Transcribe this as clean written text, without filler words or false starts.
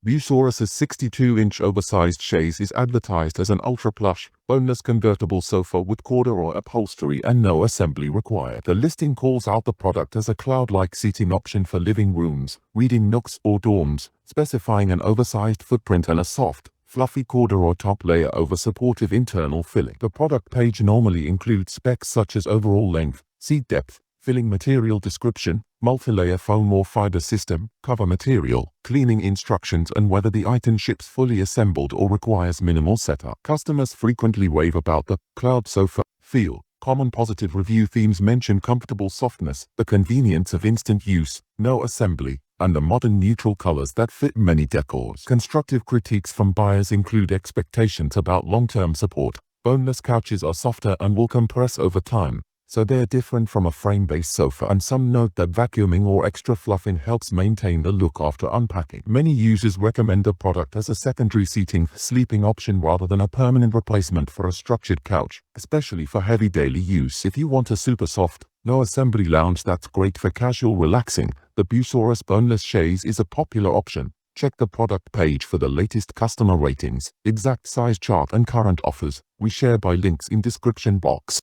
Busaurus's 62-inch oversized chaise is advertised as an ultra-plush, boneless convertible sofa with corduroy upholstery and no assembly required. The listing calls out the product as a cloud-like seating option for living rooms, reading nooks or dorms, specifying an oversized footprint and a soft, fluffy corduroy top layer over supportive internal filling. The product page normally includes specs such as overall length, seat depth, filling material description, multi-layer foam or fiber system, cover material, cleaning instructions and whether the item ships fully assembled or requires minimal setup. Customers frequently rave about the cloud sofa feel. Common positive review themes mention comfortable softness, the convenience of instant use, no assembly, and the modern neutral colors that fit many decors. Constructive critiques from buyers include expectations about long-term support. Boneless couches are softer and will compress over time, so they're different from a frame-based sofa, and some note that vacuuming or extra fluffing helps maintain the look after unpacking. Many users recommend the product as a secondary seating, sleeping option rather than a permanent replacement for a structured couch, especially for heavy daily use. If you want a super soft, no assembly lounge that's great for casual relaxing, the Busaurus boneless chaise is a popular option. Check the product page for the latest customer ratings, exact size chart and current offers. We share by links in description box.